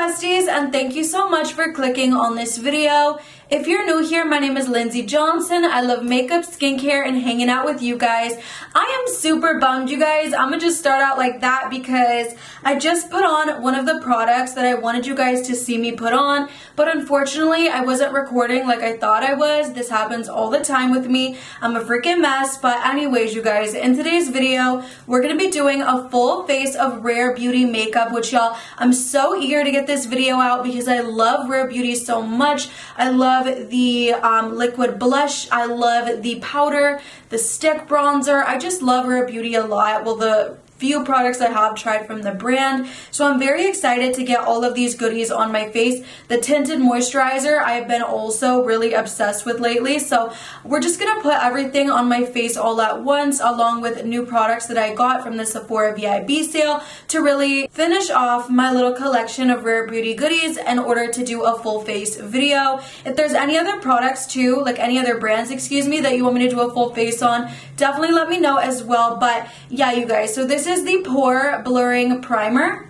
besties, and thank you so much for clicking on this video. If you're new here, my name is Lindsay Johnson. I love makeup, skincare, and hanging out with you guys. I am super bummed, you guys. I'm gonna just start out like that because I just put on one of the products that I wanted you guys to see me put on, but unfortunately I wasn't recording like I thought I was. This happens all the time with me. I'm a freaking mess. But anyways, you guys, in today's video, we're gonna be doing a full face of Rare Beauty makeup, which y'all, I'm so eager to get this video out because I love Rare Beauty so much. I love the liquid blush. I love the powder, the stick bronzer. I just love Rare Beauty a lot. Well, the few products I have tried from the brand. So I'm very excited to get all of these goodies on my face. The tinted moisturizer I have been also really obsessed with lately. So we're just gonna put everything on my face all at once, along with new products that I got from the Sephora VIB sale to really finish off my little collection of Rare Beauty goodies in order to do a full face video. If there's any other products too, like any other brands, excuse me, that you want me to do a full face on, definitely let me know as well. But yeah, you guys, so this is the Pore Blurring Primer.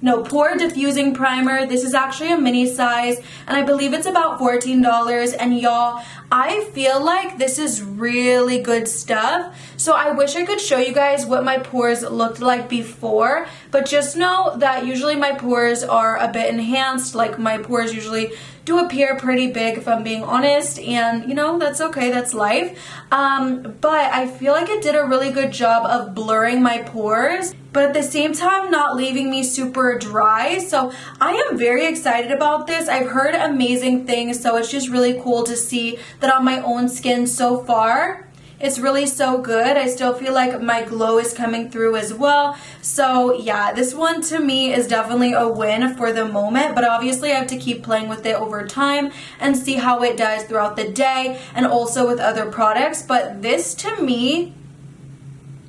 No, Pore Diffusing Primer. This is actually a mini size, and I believe it's about $14. And y'all, I feel like this is really good stuff. So I wish I could show you guys what my pores looked like before, but just know that usually my pores are a bit enhanced. Like, my pores usually do appear pretty big, if I'm being honest, and you know, that's okay, that's life. But I feel like it did a really good job of blurring my pores, but at the same time not leaving me super dry. So I am very excited about this. I've heard amazing things, so it's just really cool to see that on my own skin so far. It's really so good. I still feel like my glow is coming through as well. So yeah, this one to me is definitely a win for the moment, but obviously I have to keep playing with it over time and see how it does throughout the day and also with other products. But this to me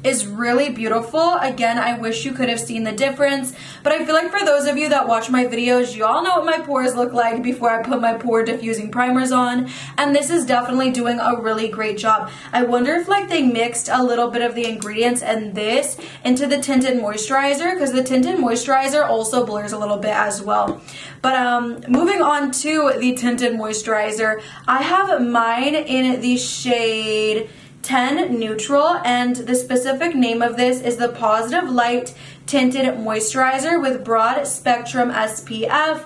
is really beautiful. Again, I wish you could have seen the difference, but I feel like for those of you that watch my videos, you all know what my pores look like before I put my pore diffusing primers on, and this is definitely doing a really great job. I wonder if like they mixed a little bit of the ingredients and this into the tinted moisturizer, because the tinted moisturizer also blurs a little bit as well. But moving on to the tinted moisturizer, I have mine in the shade 10 Neutral, and the specific name of this is the Positive Light Tinted Moisturizer with Broad Spectrum SPF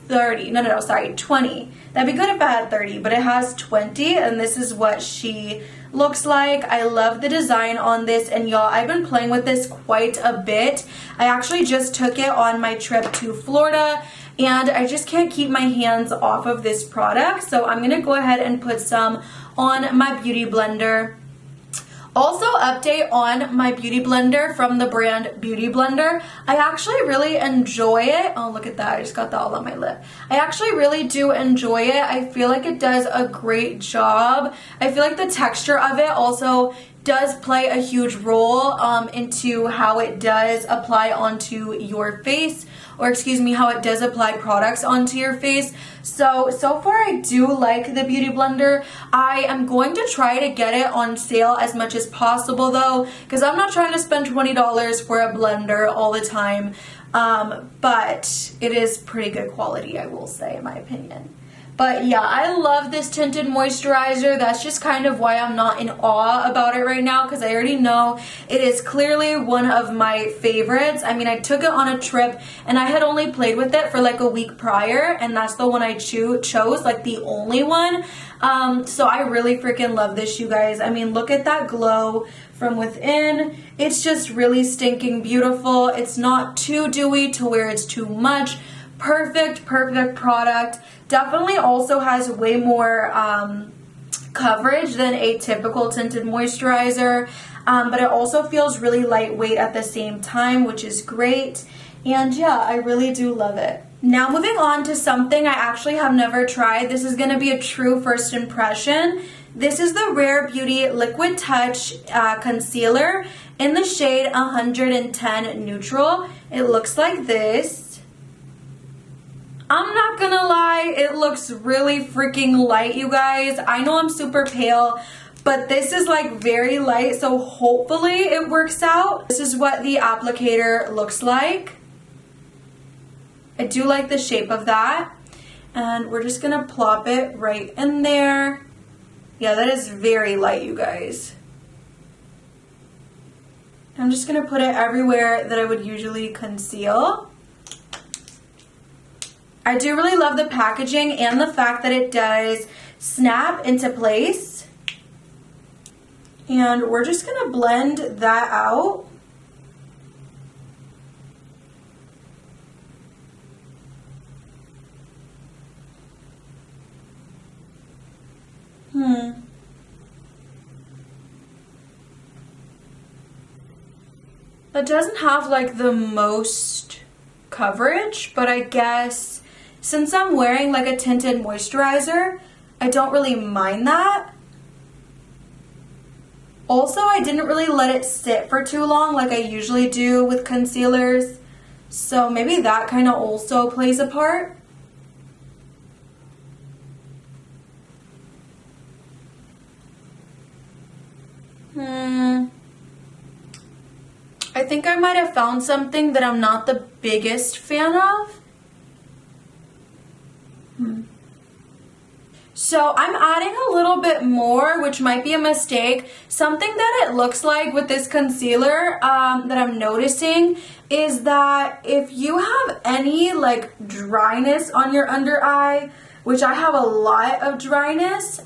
20. That'd be good if I had 30, but it has 20, and this is what she looks like. I love the design on this, and y'all, I've been playing with this quite a bit. I actually just took it on my trip to Florida, and I just can't keep my hands off of this product, so I'm gonna go ahead and put some on my beauty blender. Also, update on my beauty blender from the brand Beauty Blender. I actually really enjoy it. Oh, look at that. I just got that all on my lip. I actually really do enjoy it. I feel like it does a great job. I feel like the texture of it also does play a huge role into how it does apply onto your face, or excuse me, how it does apply products onto your face. So far I do like the Beauty Blender. I am going to try to get it on sale as much as possible though, because I'm not trying to spend $20 for a blender all the time. But it is pretty good quality, I will say, in my opinion. But yeah, I love this tinted moisturizer. That's just kind of why I'm not in awe about it right now, because I already know it is clearly one of my favorites. I mean, I took it on a trip and I had only played with it for like a week prior, and that's the one I chose, like the only one. So I really freaking love this, you guys. I mean, look at that glow from within. It's just really stinking beautiful. It's not too dewy to where it's too much. Perfect product. Definitely also has way more coverage than a typical tinted moisturizer, but it also feels really lightweight at the same time, which is great. And yeah, I really do love it. Now moving on to something I actually have never tried. This is going to be a true first impression. This is the Rare Beauty Liquid Touch Concealer in the shade 110 Neutral. It looks like this. I'm not gonna lie, it looks really freaking light, you guys. I know I'm super pale, but this is like very light, so hopefully it works out. This is what the applicator looks like. I do like the shape of that. And we're just gonna plop it right in there. Yeah, that is very light, you guys. I'm just gonna put it everywhere that I would usually conceal. I do really love the packaging and the fact that it does snap into place. And we're just gonna blend that out. It doesn't have like the most coverage, but I guess since I'm wearing like a tinted moisturizer, I don't really mind that. Also, I didn't really let it sit for too long like I usually do with concealers, so maybe that kind of also plays a part. I think I might have found something that I'm not the biggest fan of. So I'm adding a little bit more, which might be a mistake. Something that it looks like with this concealer that I'm noticing is that if you have any like dryness on your under eye, which I have a lot of dryness,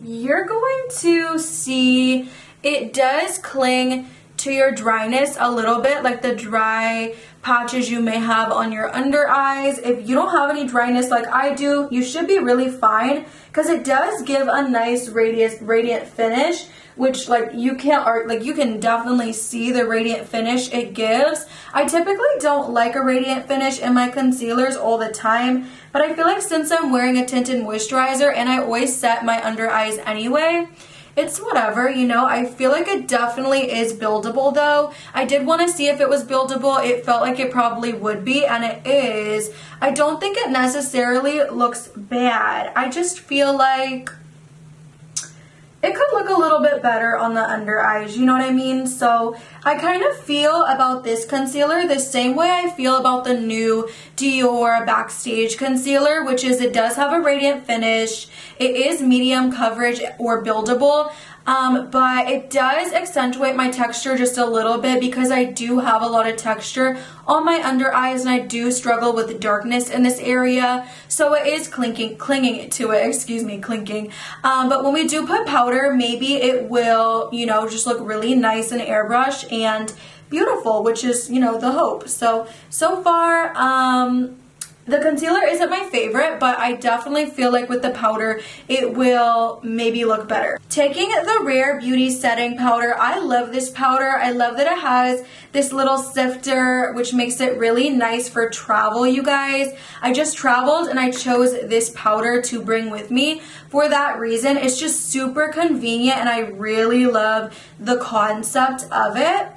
you're going to see it does cling to your dryness a little bit, like the dry patches you may have on your under eyes. If you don't have any dryness like I do, you should be really fine, because it does give a nice radiant finish, which like you can definitely see the radiant finish it gives. I typically don't like a radiant finish in my concealers all the time, but I feel like since I'm wearing a tinted moisturizer and I always set my under eyes anyway, it's whatever, you know. I feel like it definitely is buildable though. I did want to see if it was buildable. It felt like it probably would be, and it is. I don't think it necessarily looks bad. I just feel like it could look a little bit better on the under eyes, you know what I mean? So I kind of feel about this concealer the same way I feel about the new Dior Backstage concealer, which is it does have a radiant finish. It is medium coverage or buildable, but it does accentuate my texture just a little bit because I do have a lot of texture on my under eyes and I do struggle with darkness in this area. So it is clinging to it, clinking. But when we do put powder, maybe it will, you know, just look really nice and airbrush and beautiful, which is, you know, the hope. So far, the concealer isn't my favorite, but I definitely feel like with the powder, it will maybe look better. Taking the Rare Beauty setting powder, I love this powder. I love that it has this little sifter, which makes it really nice for travel, you guys. I just traveled and I chose this powder to bring with me. For that reason, it's just super convenient and I really love the concept of it.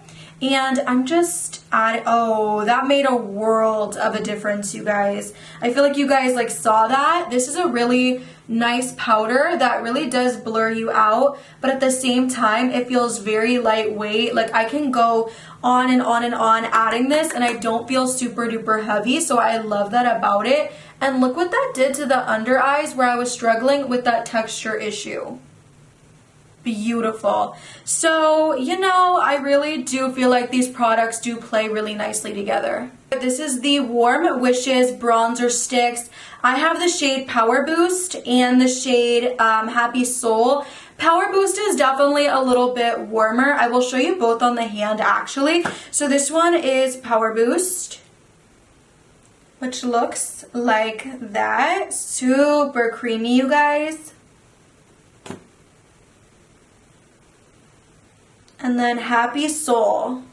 And I'm just oh, that made a world of a difference, you guys. I feel like you guys like saw that. This is a really nice powder that really does blur you out, but at the same time, it feels very lightweight. Like I can go on and on and on adding this and I don't feel super duper heavy, so I love that about it. And look what that did to the under eyes where I was struggling with that texture issue. Beautiful. So, you know, I really do feel like these products do play really nicely together. This is the Warm Wishes bronzer sticks. I have the shade Power Boost and the shade Happy Soul. Power Boost is definitely a little bit warmer. I will show you both on the hand actually. So this one is Power Boost, which looks like that. Super creamy, you guys. And then Happy Soul.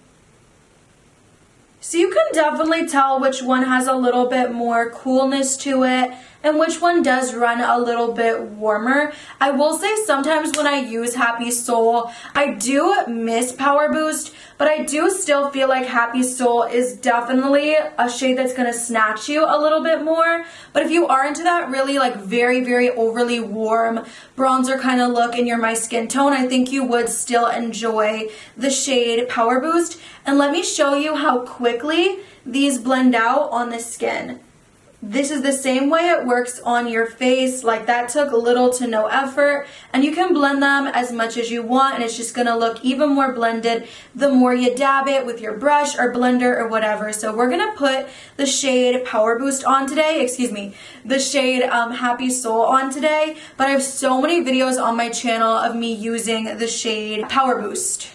So you can definitely tell which one has a little bit more coolness to it. and which one does run a little bit warmer. I will say sometimes when I use Happy Soul, I do miss Power Boost, but I do still feel like Happy Soul is definitely a shade that's going to snatch you a little bit more. But if you are into that really like very, very overly warm bronzer kind of look in your My Skin tone, I think you would still enjoy the shade Power Boost. And let me show you how quickly these blend out on the skin. This is the same way it works on your face. Like, that took little to no effort, and you can blend them as much as you want, and it's just gonna look even more blended the more you dab it with your brush or blender or whatever. So we're gonna put the shade Power Boost on today, the shade Happy Soul on today, but I have so many videos on my channel of me using the shade Power Boost.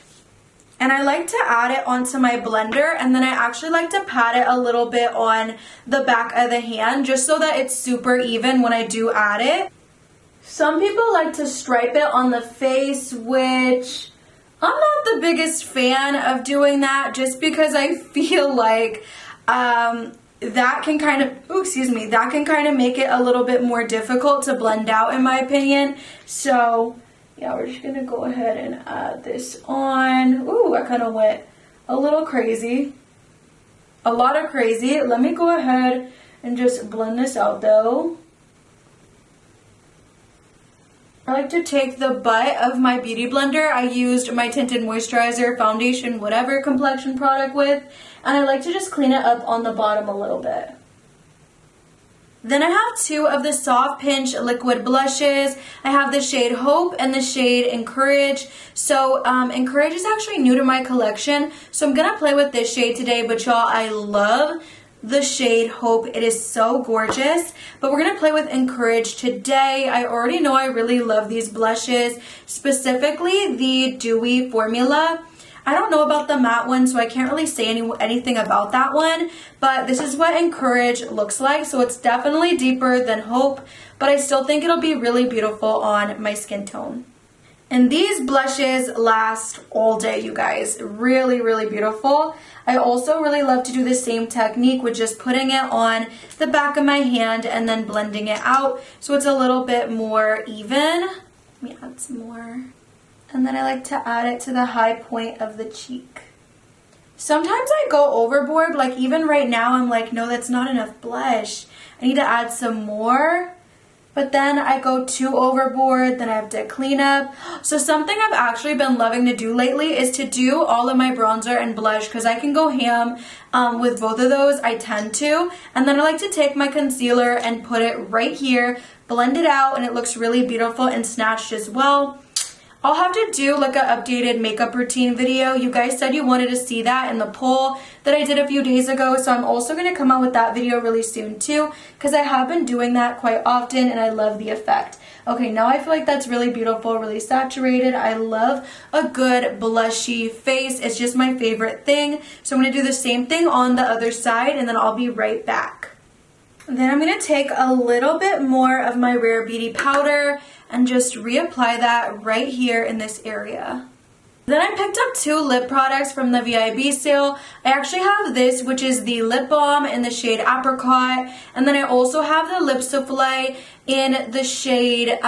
And I like to add it onto my blender, and then I actually like to pat it a little bit on the back of the hand just so that it's super even when I do add it. Some people like to stripe it on the face, which I'm not the biggest fan of doing that, just because I feel like that can kind of make it a little bit more difficult to blend out, in my opinion. So yeah, we're just gonna go ahead and add this on. Ooh, I kind of went a little crazy. A lot of crazy. Let me go ahead and just blend this out though. I like to take the butt of my beauty blender. I used my Tinted moisturizer, foundation, whatever complexion product with, and I like to just clean it up on the bottom a little bit. Then I have two of the Soft Pinch liquid blushes. I have the shade Hope and the shade Encourage. So Encourage is actually new to my collection, so I'm gonna play with this shade today, but y'all, I love the shade Hope. It is so gorgeous, but we're gonna play with Encourage today. I already know I really love these blushes, specifically the Dewy formula. I don't know about the matte one, so I can't really say anything about that one, but this is what Encourage looks like. So it's definitely deeper than Hope, but I still think it'll be really beautiful on my skin tone. And these blushes last all day, you guys. Really, really beautiful. I also really love to do the same technique with just putting it on the back of my hand and then blending it out so it's a little bit more even. Let me add some more. And then I like to add it to the high point of the cheek. Sometimes I go overboard, like even right now I'm like, no, that's not enough blush. I need to add some more. But then I go too overboard, then I have to clean up. So something I've actually been loving to do lately is to do all of my bronzer and blush, because I can go ham with both of those. I tend to. And then I like to take my concealer and put it right here, blend it out, and it looks really beautiful and snatched as well. I'll have to do like an updated makeup routine video. You guys said you wanted to see that in the poll that I did a few days ago, so I'm also going to come out with that video really soon too, because I have been doing that quite often and I love the effect. Okay, now I feel like that's really beautiful, really saturated. I love a good blushy face. It's just my favorite thing. So I'm going to do the same thing on the other side, and then I'll be right back. Then I'm going to take a little bit more of my Rare Beauty powder and just reapply that right here in this area. Then I picked up two lip products from the VIB sale. I actually have this, which is the lip balm in the shade Apricot, and then I also have the lip souffle in the shade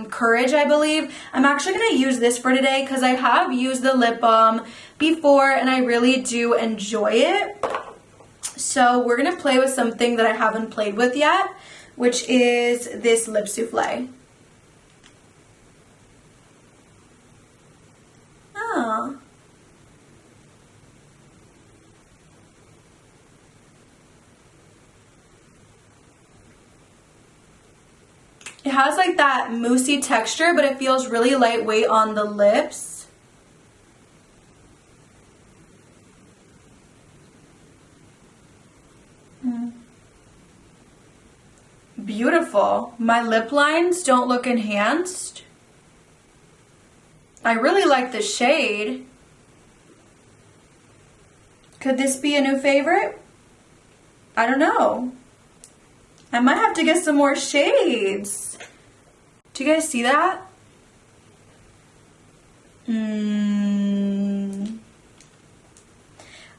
Courage, I believe. I'm actually going to use this for today because I have used the lip balm before and I really do enjoy it. So we're going to play with something that I haven't played with yet, which is this lip souffle. Oh. It has like that moussey texture, but it feels really lightweight on the lips. Beautiful. My lip lines don't look enhanced. I really like the shade. Could this be a new favorite? I don't know. I might have to get some more shades. Do you guys see that?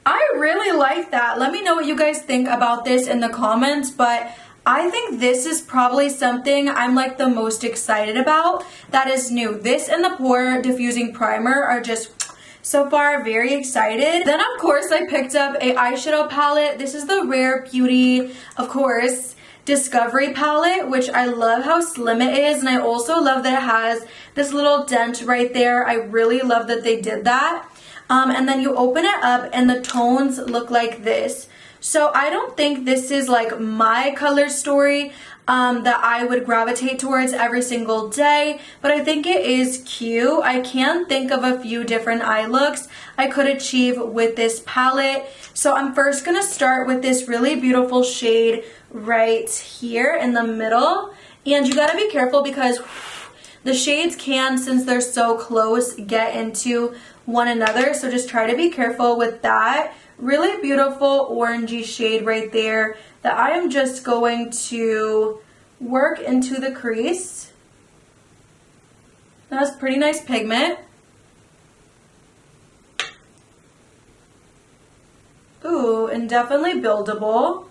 I really like that. Let me know what you guys think about this in the comments, but I think this is probably something I'm like the most excited about that is new. This and the Pore Diffusing Primer are just so far very excited. Then of course I picked up a eyeshadow palette. This is the Rare Beauty, of course, Discovery palette, which I love how slim it is, and I also love that it has this little dent right there. I really love that they did that. And then you open it up and the tones look like this. So I don't think this is like my color story that I would gravitate towards every single day, but I think it is cute. I can think of a few different eye looks I could achieve with this palette. So I'm first gonna start with this really beautiful shade right here in the middle. And you gotta be careful because the shades can, since they're so close, get into one another. So just try to be careful with that. Really beautiful orangey shade right there that I am just going to work into the crease. That has pretty nice pigment. Ooh, and definitely buildable.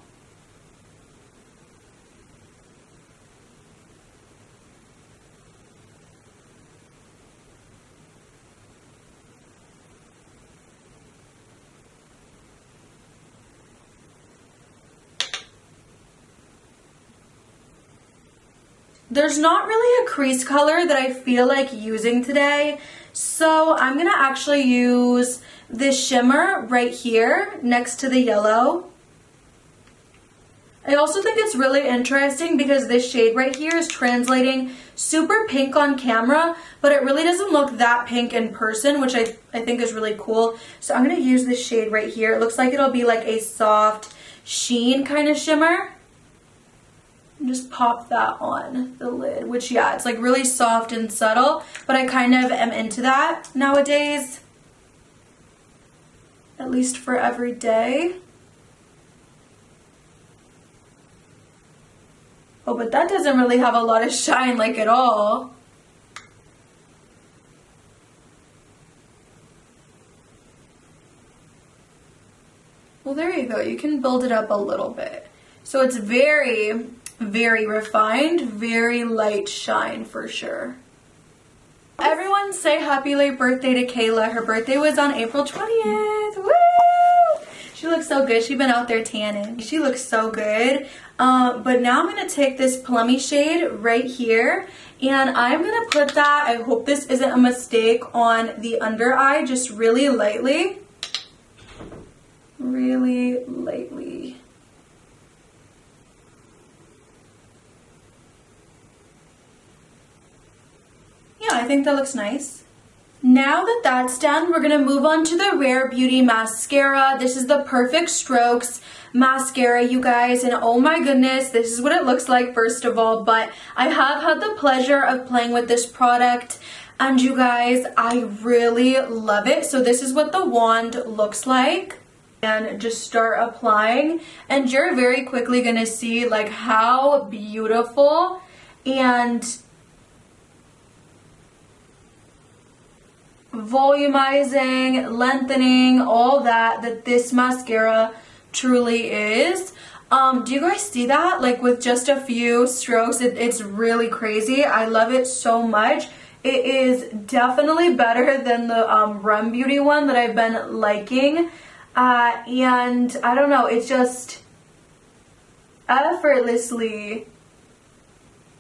There's not really a crease color that I feel like using today, so I'm gonna actually use this shimmer right here next to the yellow. I also think it's really interesting because this shade right here is translating super pink on camera, but it really doesn't look that pink in person, which I think is really cool. So I'm gonna use this shade right here. It looks like it'll be like a soft sheen kind of shimmer. Just pop that on the lid, which yeah, it's like really soft and subtle, but I kind of am into that nowadays, at least for every day. Oh, but that doesn't really have a lot of shine like at all. Well, there you go. You can build it up a little bit. So it's very refined, very light shine for sure. Everyone say happy late birthday to Kayla. Her birthday was on April 20th. Woo! She looks so good. She's been out there tanning. She looks so good. But now I'm going to take this plummy shade right here and I'm going to put that, I hope this isn't a mistake, on the under eye just really lightly. Really lightly. Yeah, I think that looks nice. Now that that's done, we're going to move on to the Rare Beauty mascara. This is the Perfect Strokes mascara, you guys, and oh my goodness, this is what it looks like first of all, but I have had the pleasure of playing with this product, and you guys, I really love it. So this is what the wand looks like. And just start applying, and you're very quickly going to see like how beautiful and volumizing, lengthening, all that this mascara truly is. Do you guys see that? Like with just a few strokes, it's really crazy. I love it so much. It is definitely better than the Rem Beauty one that I've been liking. And I don't know, it just effortlessly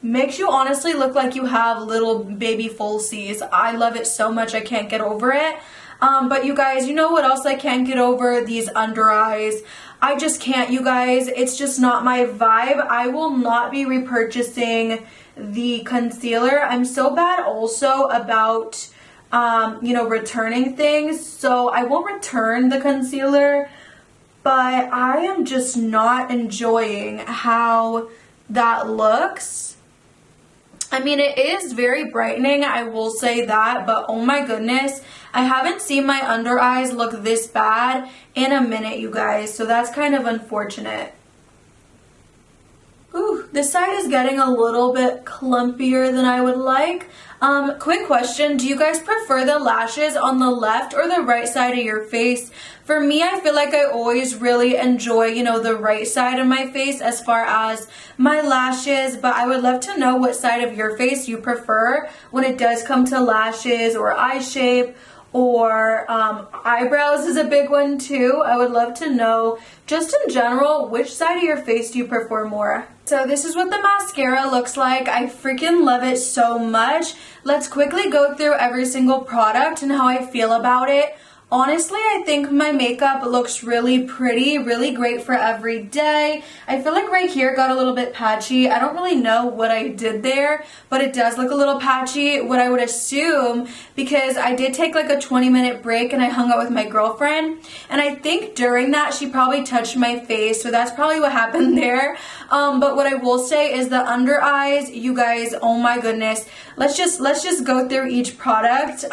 makes you honestly look like you have little baby falsies. I love it so much. I can't get over it. But you guys, you know what else I can't get over? These under eyes. I just can't, you guys. It's just not my vibe. I will not be repurchasing the concealer. I'm so bad also about, you know, returning things. So I won't return the concealer, but I am just not enjoying how that looks. I mean, it is very brightening, I will say that, but oh my goodness, I haven't seen my under eyes look this bad in a minute, you guys, so that's kind of unfortunate. Ooh. This side is getting a little bit clumpier than I would like. Quick question, do you guys prefer the lashes on the left or the right side of your face? For me, I feel like I always really enjoy, you know, the right side of my face as far as my lashes, but I would love to know what side of your face you prefer when it does come to lashes or eye shape, or eyebrows is a big one too. I would love to know, just in general, which side of your face do you prefer more? So this is what the mascara looks like. I freaking love it so much. Let's quickly go through every single product and how I feel about it. Honestly, I think my makeup looks really pretty, really great for every day. I feel like right here got a little bit patchy. I don't really know what I did there, but it does look a little patchy. What I would assume, because I did take like a 20-minute break and I hung out with my girlfriend, and I think during that she probably touched my face, so that's probably what happened there. But what I will say is the under eyes, you guys, oh my goodness. Let's just go through each product.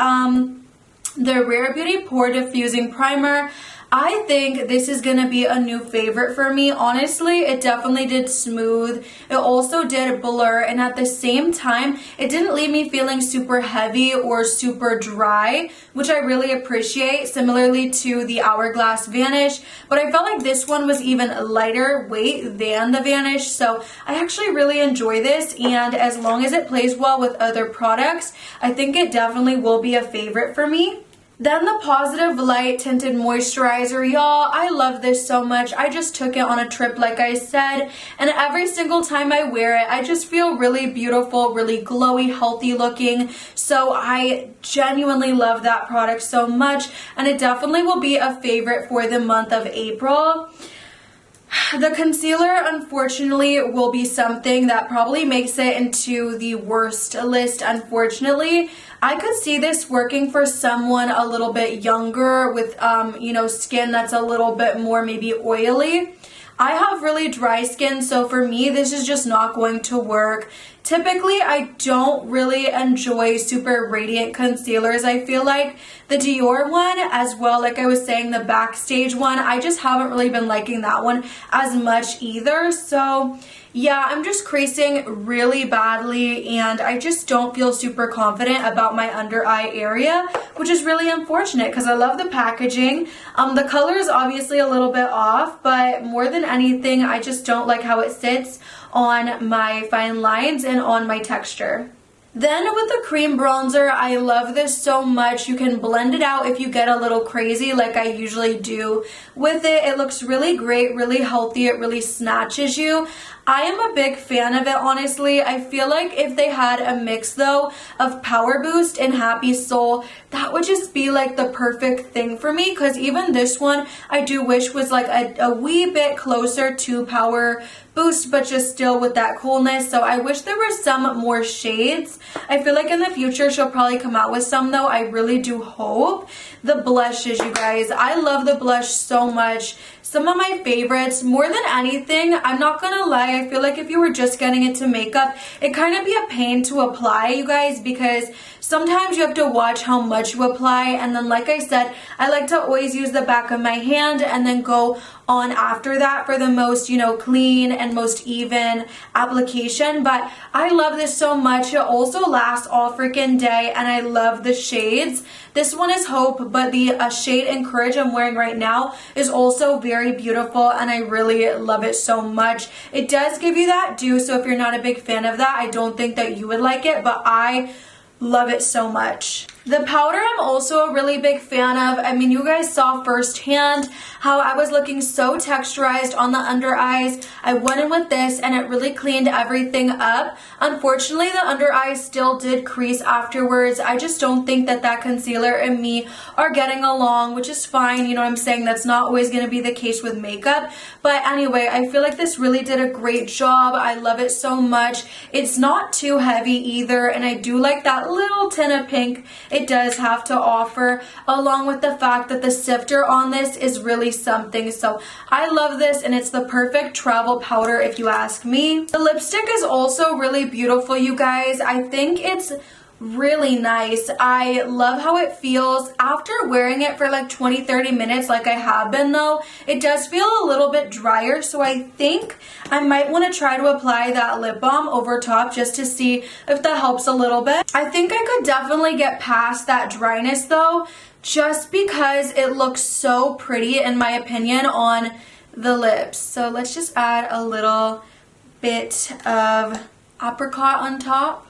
The Rare Beauty Pore Diffusing Primer, I think this is going to be a new favorite for me. Honestly, it definitely did smooth. It also did blur, and at the same time, it didn't leave me feeling super heavy or super dry, which I really appreciate, similarly to the Hourglass Vanish. But I felt like this one was even lighter weight than the Vanish, so I actually really enjoy this, and as long as it plays well with other products, I think it definitely will be a favorite for me. Then the Positive Light Tinted Moisturizer. Y'all, I love this so much. I just took it on a trip, like I said, and every single time I wear it, I just feel really beautiful, really glowy, healthy looking. So I genuinely love that product so much, and it definitely will be a favorite for the month of April. The concealer, unfortunately, will be something that probably makes it into the worst list, unfortunately. I could see this working for someone a little bit younger with, you know, skin that's a little bit more maybe oily. I have really dry skin, so for me, this is just not going to work. Typically, I don't really enjoy super radiant concealers. I feel like the Dior one, as well, like I was saying, the Backstage one, I just haven't really been liking that one as much either. So yeah, I'm just creasing really badly, and I just don't feel super confident about my under eye area, which is really unfortunate because I love the packaging. The color is obviously a little bit off, but more than anything, I just don't like how it sits on my fine lines and on my texture. Then with the cream bronzer, I love this so much. You can blend it out if you get a little crazy like I usually do with it. It looks really great, really healthy. It really snatches you. I am a big fan of it, honestly. I feel like if they had a mix though of Power Boost and Happy Soul, that would just be like the perfect thing for me, because even this one I do wish was like a wee bit closer to Power Boost, but just still with that coolness. So I wish there were some more shades. I feel like in the future she'll probably come out with some though. I really do hope. The blushes, you guys, I love the blush so much. Some of my favorites, more than anything, I'm not gonna lie, I feel like if you were just getting into makeup, it kind of be a pain to apply, you guys, because sometimes you have to watch how much you apply, and then like I said, I like to always use the back of my hand and then go on after that for the most, you know, clean and most even application. But I love this so much. It also lasts all freaking day, and I love the shades. This one is Hope, but the shade Encourage I'm wearing right now is also very beautiful, and I really love it so much. It does give you that dew, so if you're not a big fan of that, I don't think that you would like it, but I love it so much. The powder I'm also a really big fan of. I mean, you guys saw firsthand how I was looking so texturized on the under eyes. I went in with this and it really cleaned everything up. Unfortunately, the under eyes still did crease afterwards. I just don't think that that concealer and me are getting along, which is fine. You know what I'm saying? That's not always going to be the case with makeup. But anyway, I feel like this really did a great job. I love it so much. It's not too heavy either, and I do like that little tint of pink it does have to offer, along with the fact that the sifter on this is really something. So I love this, and it's the perfect travel powder if you ask me. The lipstick is also really beautiful, you guys. I think it's really nice. I love how it feels. After wearing it for like 20-30 minutes like I have been though, it does feel a little bit drier, so I think I might want to try to apply that lip balm over top just to see if that helps a little bit. I think I could definitely get past that dryness though, just because it looks so pretty in my opinion on the lips. So let's just add a little bit of apricot on top.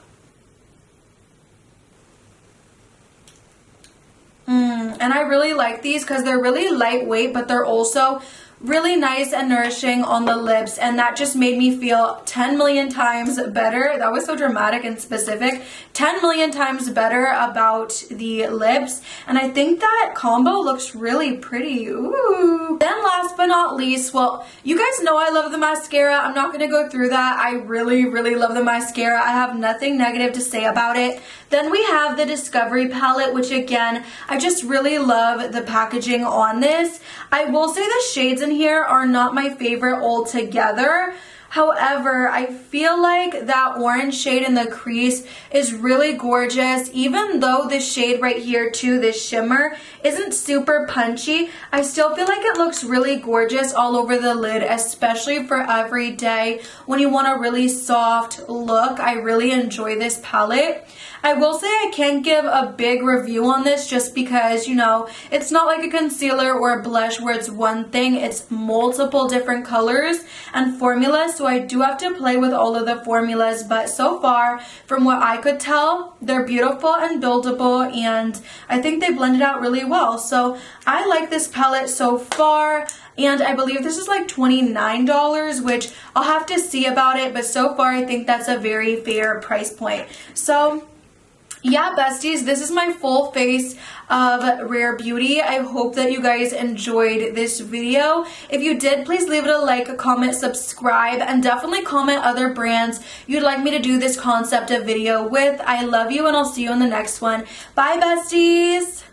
And I really like these because they're really lightweight, but they're also really nice and nourishing on the lips, and that just made me feel 10 million times better. That was so dramatic and specific. 10 million times better about the lips, and I think that combo looks really pretty. Ooh. Then last but not least, well, you guys know I love the mascara. I'm not going to go through that. I really, really love the mascara. I have nothing negative to say about it. Then we have the Discovery palette, which again, I just really love the packaging on this. I will say the shades in here are not my favorite altogether. However, I feel like that orange shade in the crease is really gorgeous. Even though this shade right here too, this shimmer, isn't super punchy, I still feel like it looks really gorgeous all over the lid, especially for every day when you want a really soft look. I really enjoy this palette. I will say I can't give a big review on this just because, you know, it's not like a concealer or a blush where it's one thing. It's multiple different colors and formulas, so I do have to play with all of the formulas, but so far, from what I could tell, they're beautiful and buildable, and I think they blended out really well. So I like this palette so far, and I believe this is like $29, which I'll have to see about it, but so far I think that's a very fair price point. So yeah, besties, this is my full face of Rare Beauty. I hope that you guys enjoyed this video. If you did, please leave it a like, a comment, subscribe, and definitely comment other brands you'd like me to do this concept of video with. I love you, and I'll see you in the next one. Bye, besties!